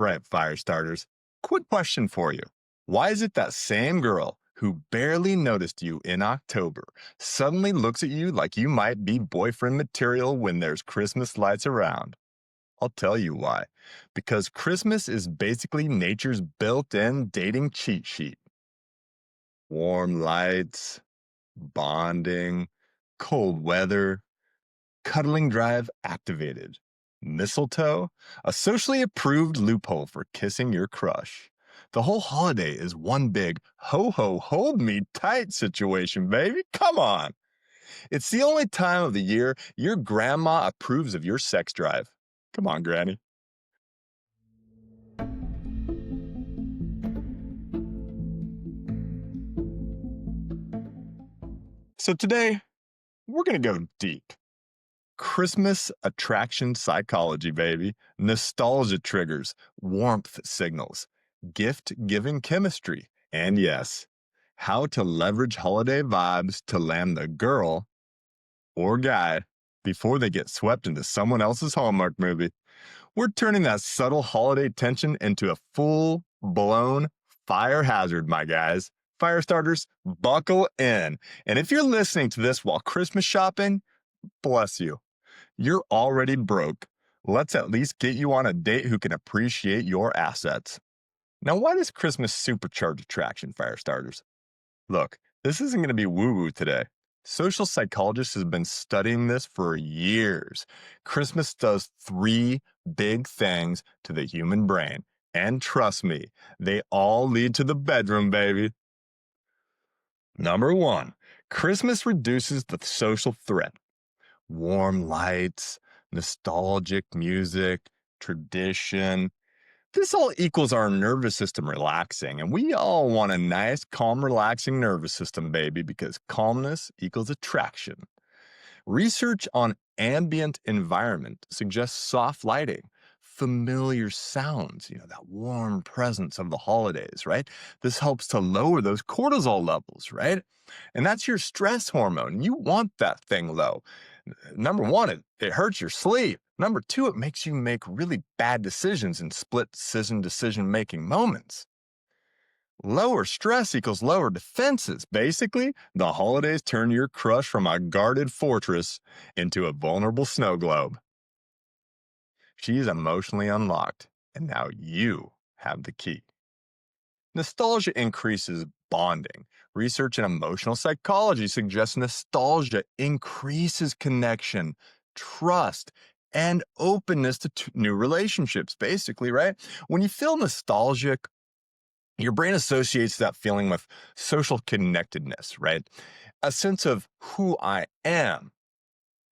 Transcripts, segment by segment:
Right, fire starters. Quick question for you. Why is it that same girl who barely noticed you in October suddenly looks at you like you might be boyfriend material when there's Christmas lights around? I'll tell you why. Because Christmas is basically nature's built in dating cheat sheet. Warm lights, bonding, cold weather, cuddling drive activated. Mistletoe, a socially approved loophole for kissing your crush. The whole holiday is one big ho ho hold me tight situation, baby. Come on. It's the only time of the year your grandma approves of your sex drive. Come on, Granny. So today, we're going to go deep. Christmas attraction psychology, baby. Nostalgia triggers, warmth signals, gift giving chemistry, and yes, how to leverage holiday vibes to land the girl or guy before they get swept into someone else's Hallmark movie. We're turning that subtle holiday tension into a full blown fire hazard, my guys. Fire starters, buckle in. And if you're listening to this while Christmas shopping, bless you. You're already broke. Let's at least get you on a date who can appreciate your assets. Now, why does Christmas supercharge attraction, fire starters? Look, this isn't going to be woo-woo today. Social psychologists have been studying this for years. Christmas does three big things to the human brain. And trust me, they all lead to the bedroom, baby. Number one, Christmas reduces the social threat. Warm lights, nostalgic music, tradition. This all equals our nervous system relaxing, and we all want a nice, calm, relaxing nervous system, baby, because calmness equals attraction. Research on ambient environment suggests soft lighting, familiar sounds, that warm presence of the holidays, right? This helps to lower those cortisol levels, right? And that's your stress hormone. You want that thing low. Number one, it hurts your sleep. Number two, it makes you make really bad decisions in split decision making moments. Lower stress equals lower defenses. Basically, the holidays turn your crush from a guarded fortress into a vulnerable snow globe. She's emotionally unlocked, and now you have the key. Nostalgia increases bonding. Research in emotional psychology suggests nostalgia increases connection, trust, and openness to new relationships, basically, right? When you feel nostalgic, your brain associates that feeling with social connectedness, right? A sense of who I am,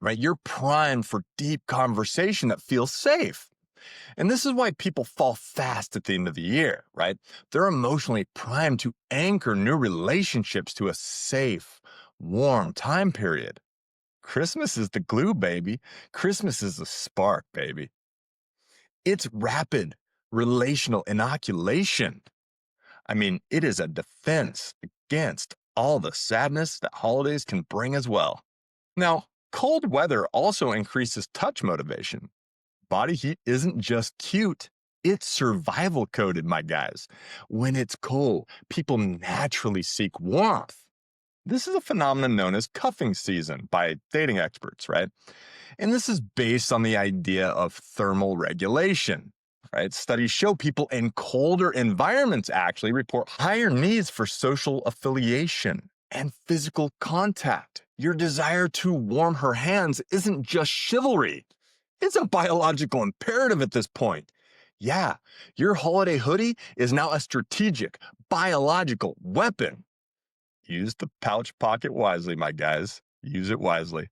right? You're primed for deep conversation that feels safe. And this is why people fall fast at the end of the year, right? They're emotionally primed to anchor new relationships to a safe, warm time period. Christmas is the glue, baby. Christmas is the spark, baby. It's rapid relational inoculation. I mean, it is a defense against all the sadness that holidays can bring as well. Now, cold weather also increases touch motivation. Body heat isn't just cute, it's survival coded, my guys. When it's cold, people naturally seek warmth. This is a phenomenon known as cuffing season by dating experts, right? And this is based on the idea of thermal regulation, right? Studies show people in colder environments actually report higher needs for social affiliation and physical contact. Your desire to warm her hands isn't just chivalry. It's a biological imperative at this point. Yeah, your holiday hoodie is now a strategic, biological weapon. Use the pouch pocket wisely, my guys. Use it wisely.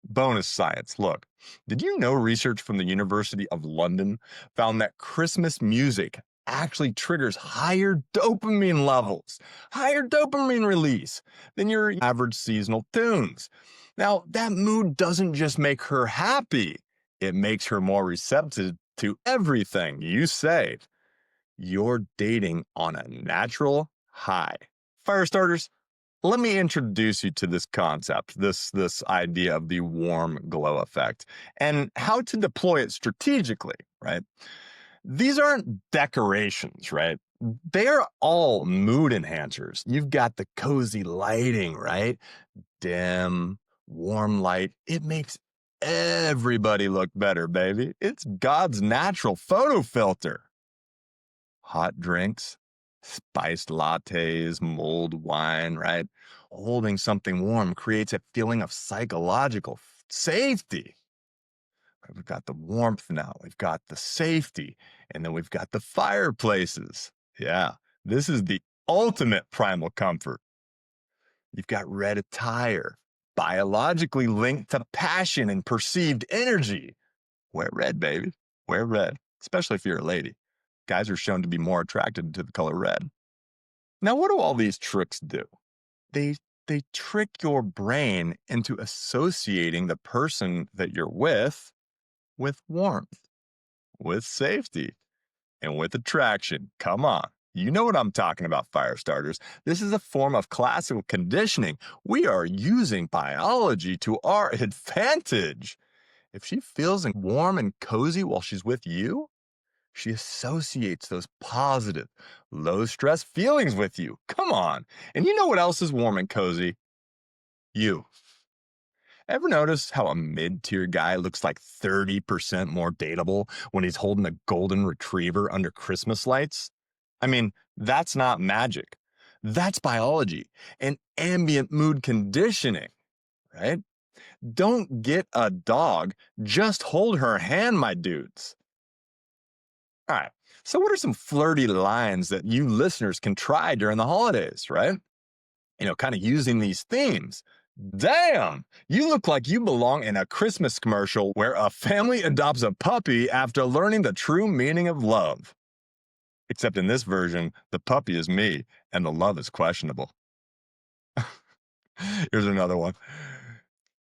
Bonus science. Look, did you know research from the University of London found that Christmas music actually triggers higher dopamine levels, higher dopamine release than your average seasonal tunes? Now, that mood doesn't just make her happy. It makes her more receptive to everything you say. You're dating on a natural high. Fire starters, let me introduce you to this concept, this idea of the warm glow effect, and how to deploy it strategically, right? These aren't decorations, right? They're all mood enhancers. You've got the cozy lighting, right? Dim, warm light. It makes everybody look better, baby. It's God's natural photo filter. Hot drinks, spiced lattes, mulled wine, right? Holding something warm creates a feeling of psychological safety. We've got the warmth now, we've got the safety, and then we've got the fireplaces. Yeah, this is the ultimate primal comfort. You've got red attire, biologically linked to passion and perceived energy. Wear red, baby. Wear red, especially if you're a lady. Guys are shown to be more attracted to the color red. Now, what do all these tricks do? They they trick your brain into associating the person that you're with warmth, with safety, and with attraction. Come on. You know what I'm talking about, fire starters. This is a form of classical conditioning. We are using biology to our advantage. If she feels warm and cozy while she's with you, she associates those positive, low stress feelings with you. Come on. And you know what else is warm and cozy? You. Ever notice how a mid-tier guy looks like 30% more dateable when he's holding a golden retriever under Christmas lights? I mean, that's not magic. That's biology and ambient mood conditioning, right? Don't get a dog, just hold her hand, my dudes. All right. So, what are some flirty lines that you listeners can try during the holidays, right? Kind of using these themes. Damn, you look like you belong in a Christmas commercial where a family adopts a puppy after learning the true meaning of love. Except in this version, the puppy is me and the love is questionable. Here's another one.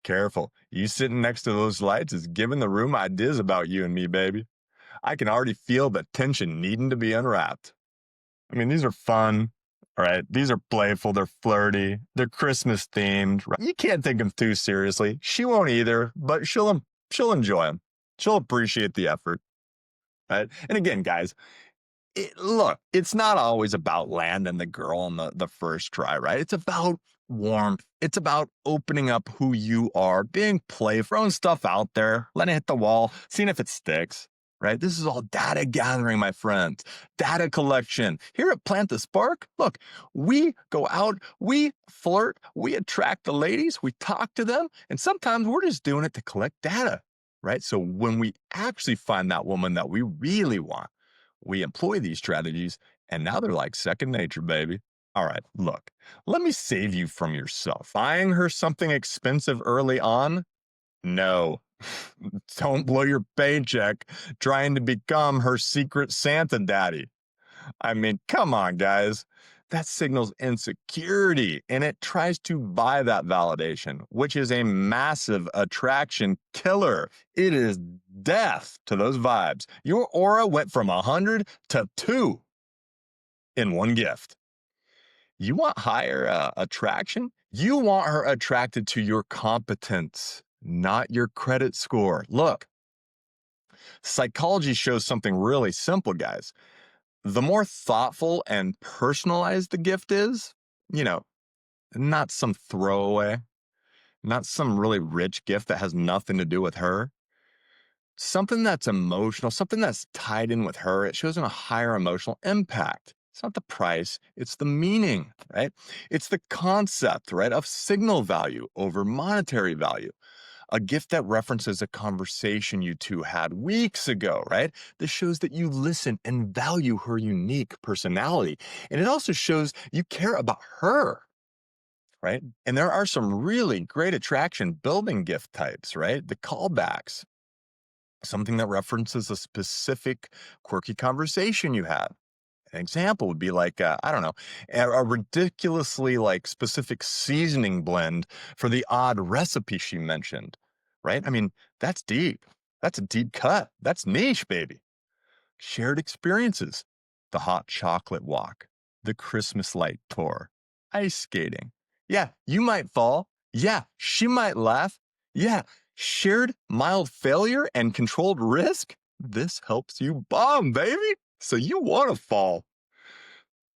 Careful, you sitting next to those lights is giving the room ideas about you and me, baby. I can already feel the tension needing to be unwrapped. I mean, these are fun, all right? These are playful, they're flirty, they're Christmas themed. Right? You can't take them too seriously. She won't either, but she'll enjoy them. She'll appreciate the effort, right? And again, guys, look, it's not always about landing the girl on the first try, right? It's about warmth. It's about opening up who you are, being playful, throwing stuff out there, letting it hit the wall, seeing if it sticks, right? This is all data gathering, my friends, data collection. Here at Plant the Spark, look, we go out, we flirt, we attract the ladies, we talk to them, and sometimes we're just doing it to collect data, right? So when we actually find that woman that we really want, we employ these strategies, and now they're like second nature, baby. All right, look, let me save you from yourself. Buying her something expensive early on? No. Don't blow your paycheck trying to become her secret Santa daddy. I mean, come on, guys. That signals insecurity and it tries to buy that validation, which is a massive attraction killer. It is death to those vibes. Your aura went from 100 to 2 in one gift. You want higher attraction? You want her attracted to your competence, not your credit score. Look, psychology shows something really simple, guys. The more thoughtful and personalized the gift is, you know, not some throwaway, not some really rich gift that has nothing to do with her. Something that's emotional, something that's tied in with her, it shows in a higher emotional impact. It's not the price, it's the meaning, right? It's the concept, right, of signal value over monetary value. A gift that references a conversation you two had weeks ago, right? This shows that you listen and value her unique personality. And it also shows you care about her, right? And there are some really great attraction building gift types, right? The callbacks, something that references a specific quirky conversation you had. An example would be like, I don't know, a ridiculously like specific seasoning blend for the odd recipe she mentioned, right? I mean, that's deep. That's a deep cut. That's niche, baby. Shared experiences, the hot chocolate walk, the Christmas light tour, ice skating. Yeah, you might fall. Yeah, she might laugh. Yeah, shared mild failure and controlled risk. This helps you bomb, baby. So you want to fall.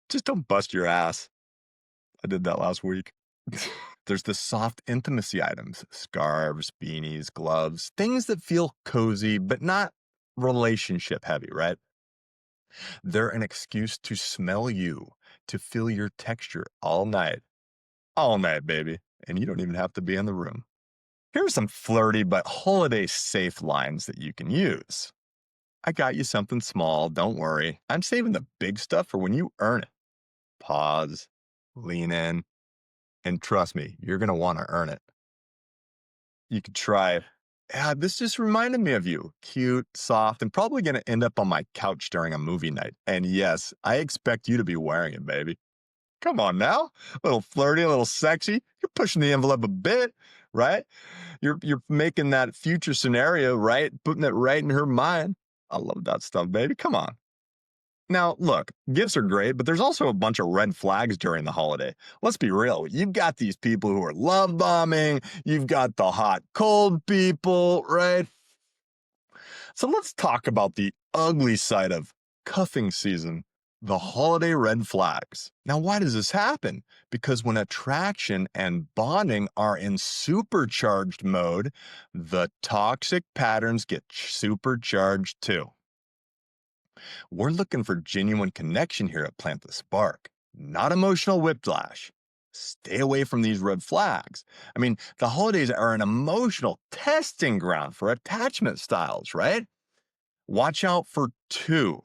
Just don't bust your ass. I did that last week. There's the soft intimacy items, scarves, beanies, gloves, things that feel cozy, but not relationship heavy, right? They're an excuse to smell you, to feel your texture all night, baby. And you don't even have to be in the room. Here are some flirty but holiday safe lines that you can use. I got you something small, don't worry. I'm saving the big stuff for when you earn it. Pause, lean in, and trust me, you're going to want to earn it. You could try, yeah, this just reminded me of you. Cute, soft, and probably going to end up on my couch during a movie night. And yes, I expect you to be wearing it, baby. Come on now. A little flirty, a little sexy. You're pushing the envelope a bit, right? You're making that future scenario, right? Putting it right in her mind. I love that stuff, baby. Come on. Now, look, gifts are great, but there's also a bunch of red flags during the holiday. Let's be real. You've got these people who are love bombing. You've got the hot, cold people, right? So let's talk about the ugly side of cuffing season, the holiday red flags. Now, why does this happen? Because when attraction and bonding are in supercharged mode, the toxic patterns get supercharged too. We're looking for genuine connection here at Plant the Spark, not emotional whiplash. Stay away from these red flags. I mean, the holidays are an emotional testing ground for attachment styles, right? Watch out for two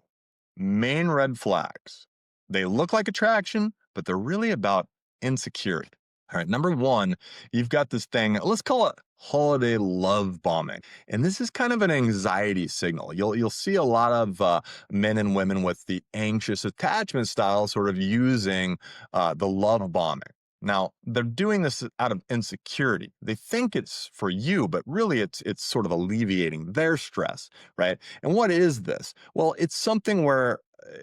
main red flags. They look like attraction, but they're really about insecurity. All right, number one, you've got this thing, let's call it holiday love bombing. And this is kind of an anxiety signal. You'll see a lot of men and women with the anxious attachment style sort of using the love bombing. Now, they're doing this out of insecurity. They think it's for you, but really it's sort of alleviating their stress, right? And what is this? Well, it's something where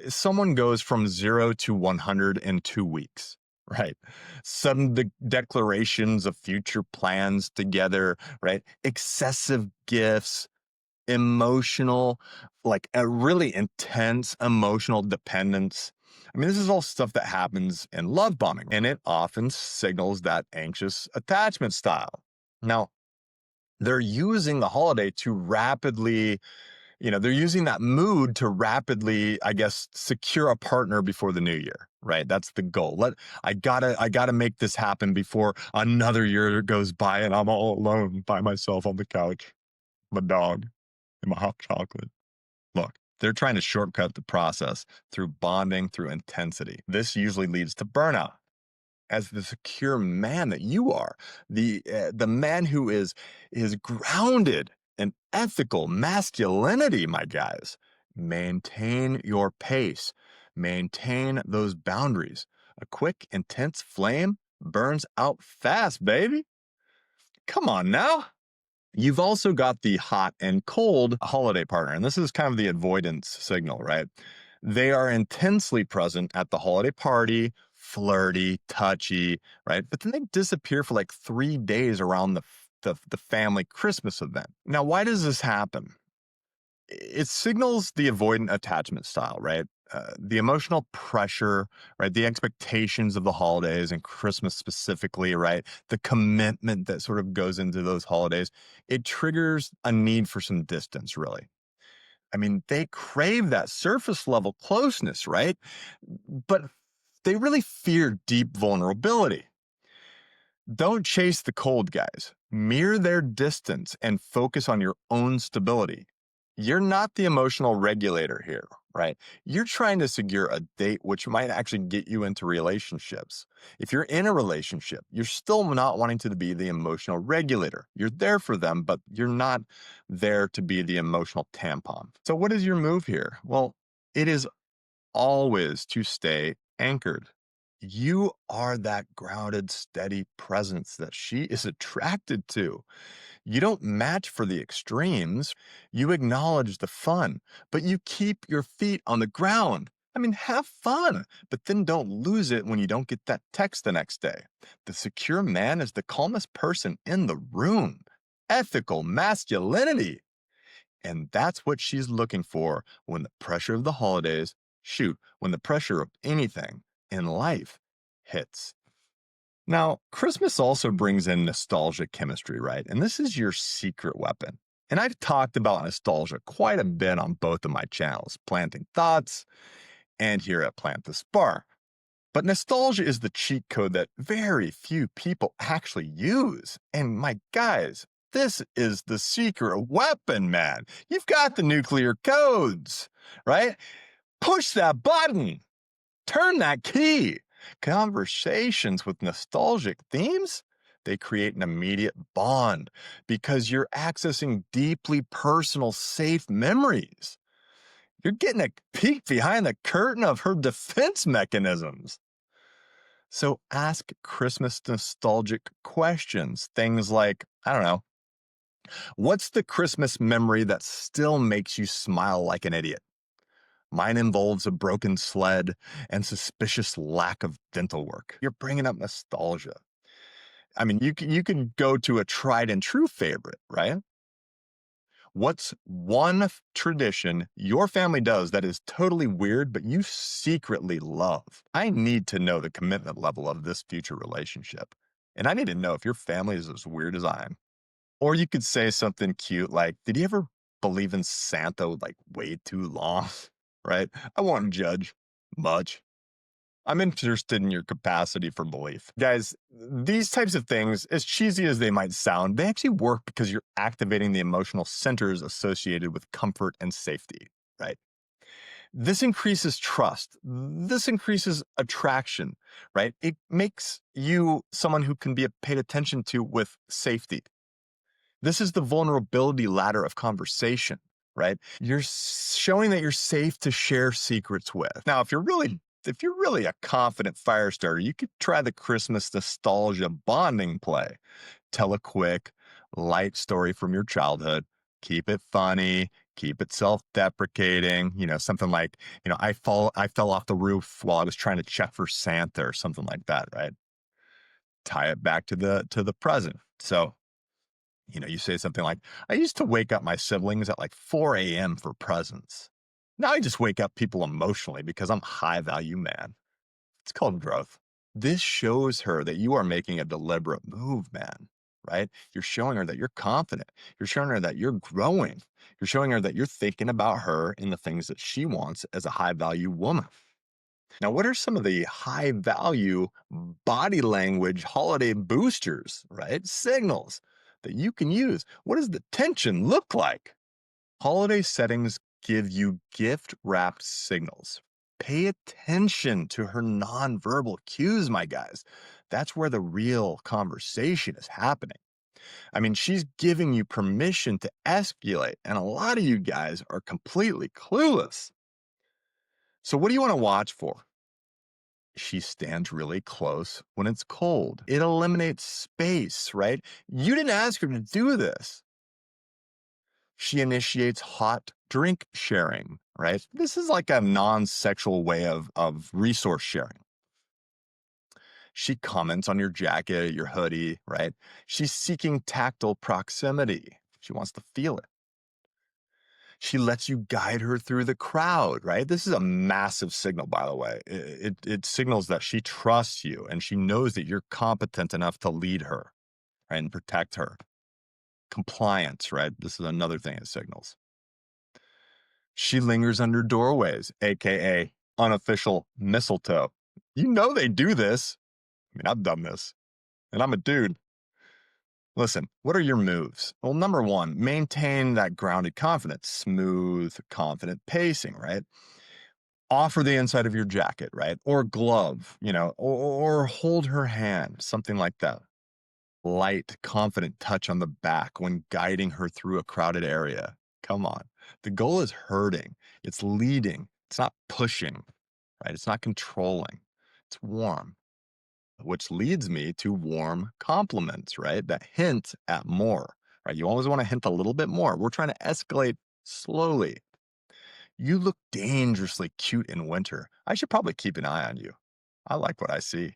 someone goes from 0 to 100 in 2 weeks. Right. Sudden declarations of future plans together, right? Excessive gifts, emotional, like a really intense emotional dependence. I mean, this is all stuff that happens in love bombing, and it often signals that anxious attachment style. Now, they're using the holiday to rapidly, they're using that mood to rapidly, I guess, secure a partner before the new year, right? That's the goal. I gotta make this happen before another year goes by and I'm all alone by myself on the couch, my dog, and my hot chocolate. Look, they're trying to shortcut the process through bonding, through intensity. This usually leads to burnout. As the secure man that you are, the man who is grounded in ethical masculinity, my guys, maintain your pace, maintain those boundaries. A quick, intense flame burns out fast, baby. Come on now. You've also got the hot and cold holiday partner, and this is kind of the avoidance signal, right? They are intensely present at the holiday party, flirty, touchy, right? But then they disappear for like 3 days around the family Christmas event. Now, why does this happen? It signals the avoidant attachment style, right? The emotional pressure, right? The expectations of the holidays and Christmas specifically, right? The commitment that sort of goes into those holidays. It triggers a need for some distance, really. I mean, they crave that surface level closeness, right? But they really fear deep vulnerability. Don't chase the cold guys. Mirror their distance and focus on your own stability. You're not the emotional regulator here, right? You're trying to secure a date which might actually get you into relationships. If you're in a relationship, you're still not wanting to be the emotional regulator. You're there for them, but you're not there to be the emotional tampon. So what is your move here? Well, it is always to stay anchored. You are that grounded, steady presence that she is attracted to. You don't match for the extremes. You acknowledge the fun, but you keep your feet on the ground. I mean, have fun, but then don't lose it when you don't get that text the next day. The secure man is the calmest person in the room. Ethical masculinity. And that's what she's looking for when the pressure of the holidays, shoot, when the pressure of anything in life hits. Now, Christmas also brings in nostalgia chemistry, right? And this is your secret weapon. And I've talked about nostalgia quite a bit on both of my channels, Planting Thoughts and here at Plant the Spark. But nostalgia is the cheat code that very few people actually use. And my guys, this is the secret weapon, man. You've got the nuclear codes, right? Push that button, turn that key. Conversations with nostalgic themes, they create an immediate bond because you're accessing deeply personal, safe memories. You're getting a peek behind the curtain of her defense mechanisms. So ask Christmas nostalgic questions. Things like, I don't know, what's the Christmas memory that still makes you smile like an idiot? Mine involves a broken sled and suspicious lack of dental work. You're bringing up nostalgia. I mean, you can go to a tried and true favorite, right? What's one tradition your family does that is totally weird, but you secretly love? I need to know the commitment level of this future relationship. And I need to know if your family is as weird as I am. Or you could say something cute like, did you ever believe in Santa like way too long? Right? I won't judge much. I'm interested in your capacity for belief. Guys, these types of things, as cheesy as they might sound, they actually work because you're activating the emotional centers associated with comfort and safety, right? This increases trust. This increases attraction, right? It makes you someone who can be paid attention to with safety. This is the vulnerability ladder of conversation, right? You're showing that you're safe to share secrets with. Now, if you're really a confident fire starter, you could try the Christmas nostalgia bonding play. Tell a quick, light story from your childhood. Keep it funny, keep it self-deprecating, something like, I fell off the roof while I was trying to check for Santa or something like that, right? Tie it back to the present. So, you say something like, I used to wake up my siblings at like 4 a.m. for presents. Now I just wake up people emotionally because I'm a high value man. It's called growth. This shows her that you are making a deliberate move, man, right? You're showing her that you're confident. You're showing her that you're growing. You're showing her that you're thinking about her and the things that she wants as a high value woman. Now, what are some of the high value body language holiday boosters, right? Signals that you can use. What does the tension look like? Holiday settings give you gift wrapped signals. Pay attention to her nonverbal cues, my guys. That's where the real conversation is happening. I mean, she's giving you permission to escalate, and a lot of you guys are completely clueless. So, what do you want to watch for? She stands really close when it's cold. It eliminates space, right? You didn't ask her to do this. She initiates hot drink sharing, right? This is like a non sexual way of resource sharing. She comments on your jacket, your hoodie, right? She's seeking tactile proximity. She wants to feel it. She lets you guide her through the crowd, right? This is a massive signal, by the way. It signals that she trusts you and she knows that you're competent enough to lead her, right, and protect her. Compliance, right? This is another thing it signals. She lingers under doorways, aka unofficial mistletoe. You know they do this. I mean, I've done this, and I'm a dude. Listen, what are your moves? Well, number one, maintain that grounded confidence, smooth, confident pacing, right? Offer the inside of your jacket, right? Or glove, or hold her hand, something like that. Light, confident touch on the back when guiding her through a crowded area. Come on. The goal is hurting, it's leading, it's not pushing, right? It's not controlling, it's warm, which leads me to warm compliments, right? That hint at more, right? You always want to hint a little bit more. We're trying to escalate slowly. You look dangerously cute in winter. I should probably keep an eye on you. I like what I see.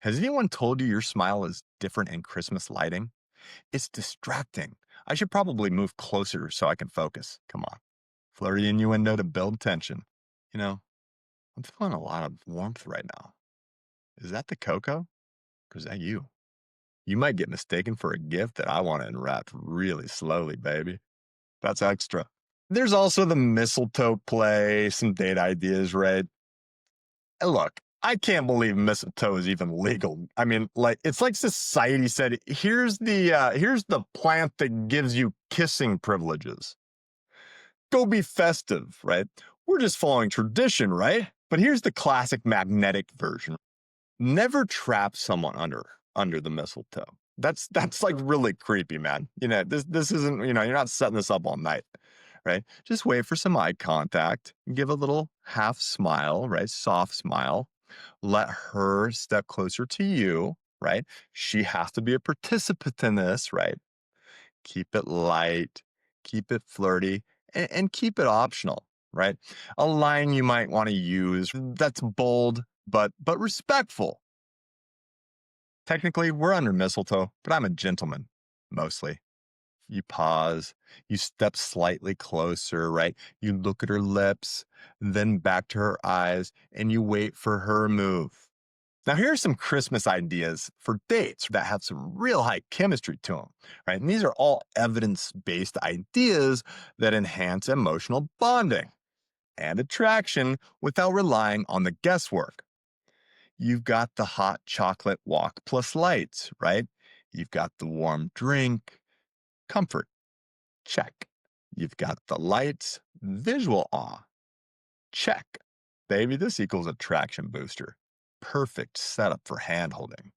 Has anyone told you your smile is different in Christmas lighting? It's distracting. I should probably move closer so I can focus. Come on. Flirty innuendo to build tension. You know, I'm feeling a lot of warmth right now. Is that the cocoa? Or is that you? You might get mistaken for a gift that I want to unwrap really slowly, baby. That's extra. There's also the mistletoe play, some date ideas, right? And look, I can't believe mistletoe is even legal. I mean, like it's like society said, here's the plant that gives you kissing privileges. Go be festive, right? We're just following tradition, right? But here's the classic magnetic version. Never trap someone under the mistletoe. That's like really creepy, man. This isn't, you're not setting this up all night, right? Just wait for some eye contact, give a little half smile, right? Soft smile. Let her step closer to you, right? She has to be a participant in this, right? Keep it light, keep it flirty, and keep it optional, right? A line you might want to use that's bold but respectful. Technically, we're under mistletoe, but I'm a gentleman, mostly. You pause, you step slightly closer, right? You look at her lips, then back to her eyes, and you wait for her move. Now, here are some Christmas ideas for dates that have some real high chemistry to them, right? And these are all evidence based ideas that enhance emotional bonding and attraction without relying on the guesswork. You've got the hot chocolate walk plus lights, right? You've got the warm drink, comfort, check. You've got the lights, visual awe, check. Baby, this equals attraction booster. Perfect setup for hand holding.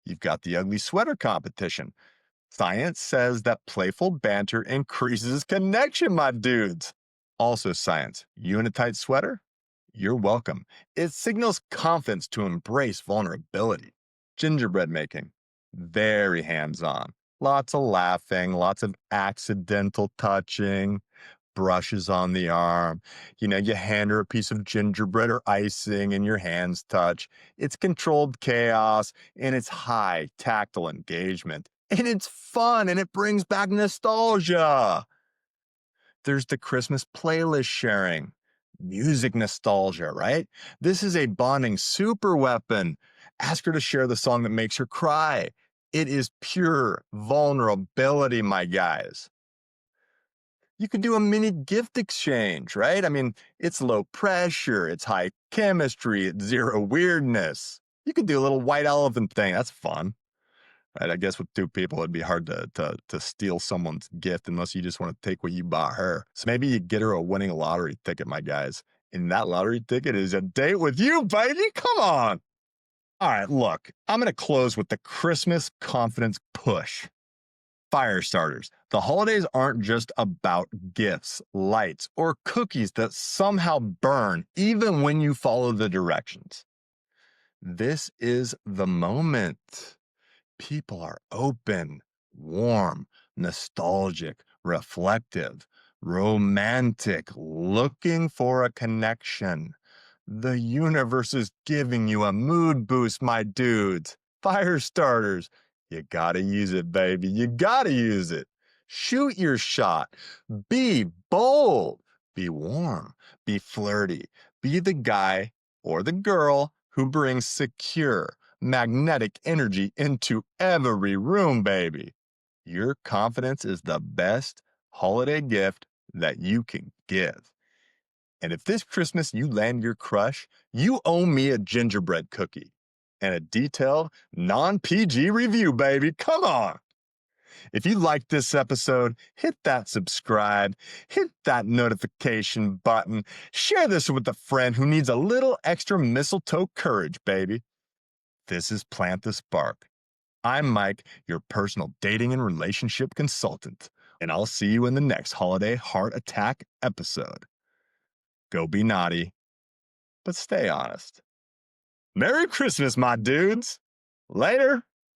You've got the ugly sweater competition. Science says that playful banter increases connection, my dudes. Also, science, you in a tight sweater? You're welcome. It signals confidence to embrace vulnerability. Gingerbread making, very hands on. Lots of laughing, lots of accidental touching, brushes on the arm. You hand her a piece of gingerbread or icing and your hands touch. It's controlled chaos and it's high tactile engagement. And it's fun and it brings back nostalgia. There's the Christmas playlist sharing, music nostalgia, right? This is a bonding super weapon. Ask her to share the song that makes her cry. It is pure vulnerability, my guys. You could do a mini gift exchange, right? I mean, it's low pressure, it's high chemistry, it's zero weirdness. You could do a little white elephant thing. That's fun. Right? I guess with two people, it'd be hard to steal someone's gift unless you just want to take what you bought her. So maybe you get her a winning lottery ticket, my guys. And that lottery ticket is a date with you, baby. Come on. All right, look, I'm going to close with the Christmas confidence push. Fire starters. The holidays aren't just about gifts, lights, or cookies that somehow burn even when you follow the directions. This is the moment. People are open, warm, nostalgic, reflective, romantic, looking for a connection. The universe is giving you a mood boost, my dudes. Fire starters. You gotta use it, baby. You gotta use it. Shoot your shot. Be bold. Be warm. Be flirty. Be the guy or the girl who brings secure, magnetic energy into every room, baby. Your confidence is the best holiday gift that you can give. And if this Christmas you land your crush, you owe me a gingerbread cookie and a detailed, non PG review, baby. Come on. If you liked this episode, hit that subscribe, hit that notification button, share this with a friend who needs a little extra mistletoe courage, baby. This is Plant the Spark. I'm Mike, your personal dating and relationship consultant, and I'll see you in the next holiday heart attack episode. Go be naughty, but stay honest. Merry Christmas, my dudes. Later.